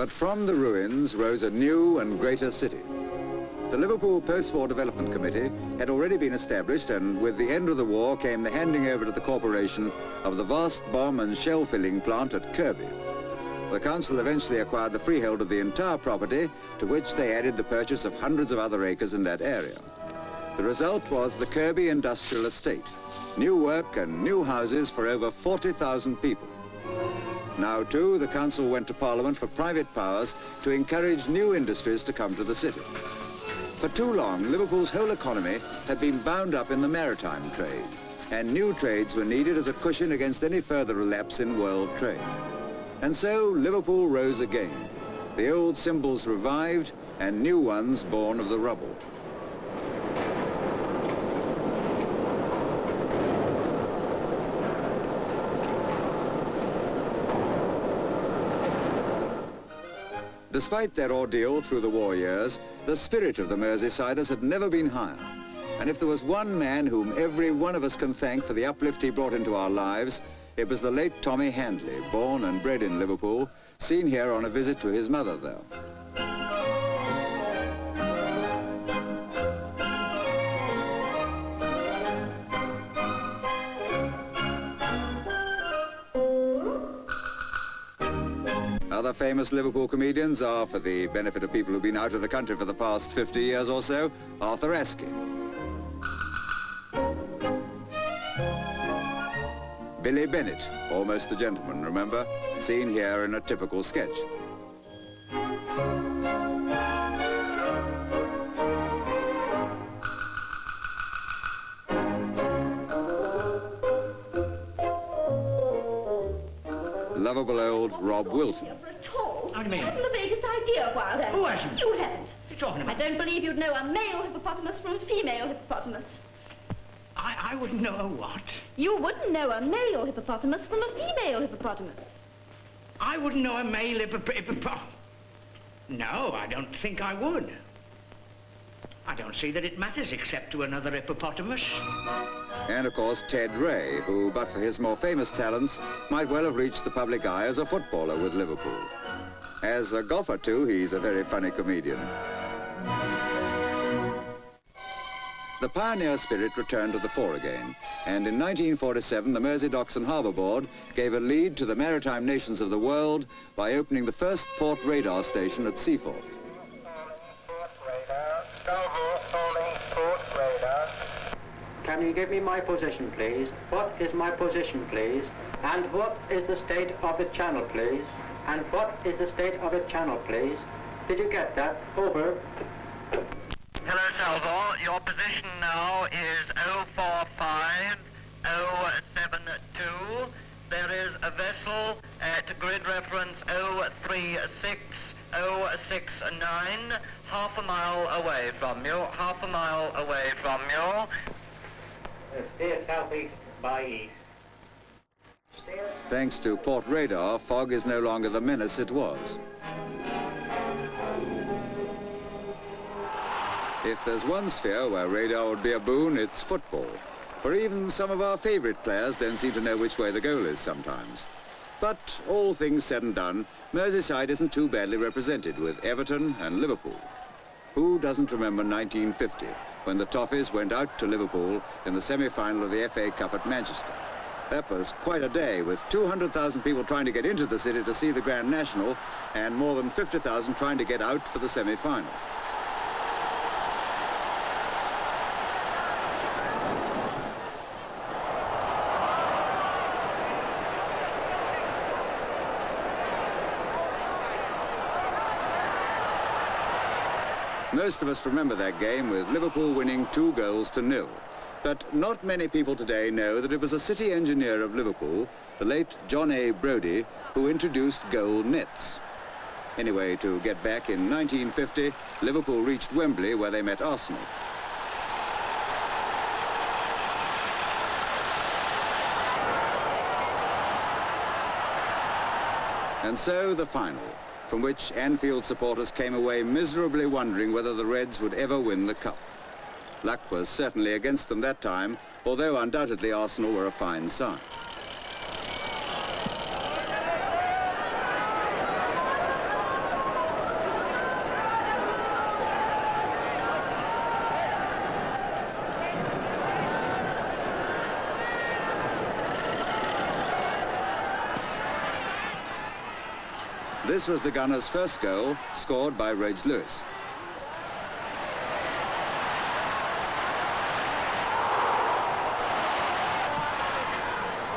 But from the ruins rose a new and greater city. The Liverpool Post-War Development Committee had already been established, and with the end of the war came the handing over to the corporation of the vast bomb and shell filling plant at Kirby. The council eventually acquired the freehold of the entire property, to which they added the purchase of hundreds of other acres in that area. The result was the Kirby Industrial Estate, new work and new houses for over 40,000 people. Now, too, the council went to Parliament for private powers to encourage new industries to come to the city. For too long, Liverpool's whole economy had been bound up in the maritime trade, and new trades were needed as a cushion against any further relapse in world trade. And so Liverpool rose again, the old symbols revived and new ones born of the rubble. Despite their ordeal through the war years, the spirit of the Merseysiders had never been higher. And if there was one man whom every one of us can thank for the uplift he brought into our lives, it was the late Tommy Handley, born and bred in Liverpool, seen here on a visit to his mother there. Other famous Liverpool comedians are, for the benefit of people who've been out of the country for the past 50 years or so, Arthur Askey, Billy Bennett, almost a gentleman, remember? Seen here in a typical sketch. Lovable old Rob Wilton. How do you mean? I haven't the vaguest idea why then. Who hasn't? You haven't. What are you talking about? I don't believe you'd know a male hippopotamus from a female hippopotamus. I wouldn't know a what? You wouldn't know a male hippopotamus from a female hippopotamus. I wouldn't know a male hippopotamus. No, I don't think I would. I don't see that it matters except to another hippopotamus. And of course Ted Ray, who, but for his more famous talents, might well have reached the public eye as a footballer with Liverpool. As a golfer too, he's a very funny comedian. The pioneer spirit returned to the fore again, and in 1947 the Mersey Docks and Harbour Board gave a lead to the maritime nations of the world by opening the first port radar station at Seaforth. Can you give me my position, please? What is my position, please? And what is the state of the channel, please? And what is the state of the channel, please? Did you get that? Over. Hello, Salvor. Your position now is 045072. There is a vessel at grid reference 036069, half a mile away from you, half a mile away from you. Steer southeast by east. Thanks to port radar, fog is no longer the menace it was. If there's one sphere where radar would be a boon, it's football. For even some of our favourite players don't seem to know which way the goal is sometimes. But all things said and done, Merseyside isn't too badly represented with Everton and Liverpool. Who doesn't remember 1950, when the Toffees went out to Liverpool in the semi-final of the FA Cup at Manchester? That was quite a day, with 200,000 people trying to get into the city to see the Grand National, and more than 50,000 trying to get out for the semi-final. Most of us remember that game with Liverpool winning 2-0. But not many people today know that it was a city engineer of Liverpool, the late John A. Brodie, who introduced goal nets. Anyway, to get back, in 1950, Liverpool reached Wembley, where they met Arsenal. And so the final, from which Anfield supporters came away miserably wondering whether the Reds would ever win the Cup. Luck was certainly against them that time, although undoubtedly Arsenal were a fine side. This was the Gunners' first goal, scored by Reg Lewis.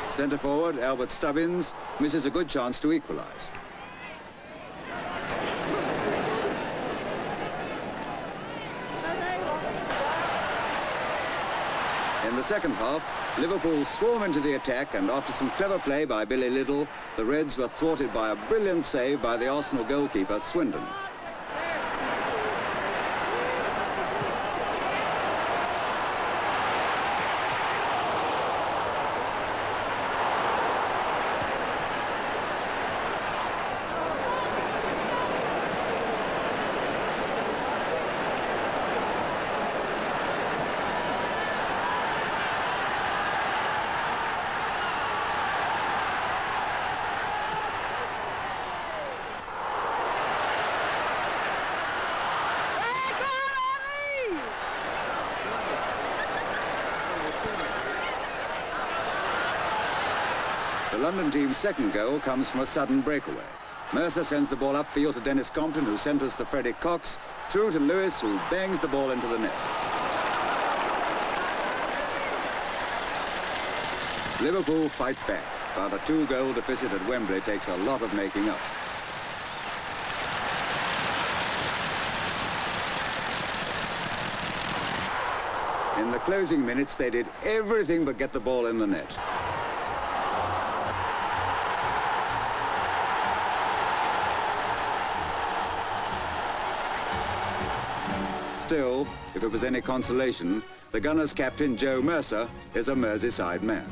Centre forward Albert Stubbins misses a good chance to equalise. In the second half, Liverpool swarm into the attack, and after some clever play by Billy Little, the Reds were thwarted by a brilliant save by the Arsenal goalkeeper Swindon. The London team's second goal comes from a sudden breakaway. Mercer sends the ball upfield to Dennis Compton, who centres to Frederick Cox, through to Lewis, who bangs the ball into the net. Liverpool fight back, but a 2-goal deficit at Wembley takes a lot of making up. In the closing minutes, they did everything but get the ball in the net. Still, if it was any consolation, the Gunners' captain, Joe Mercer, is a Merseyside man.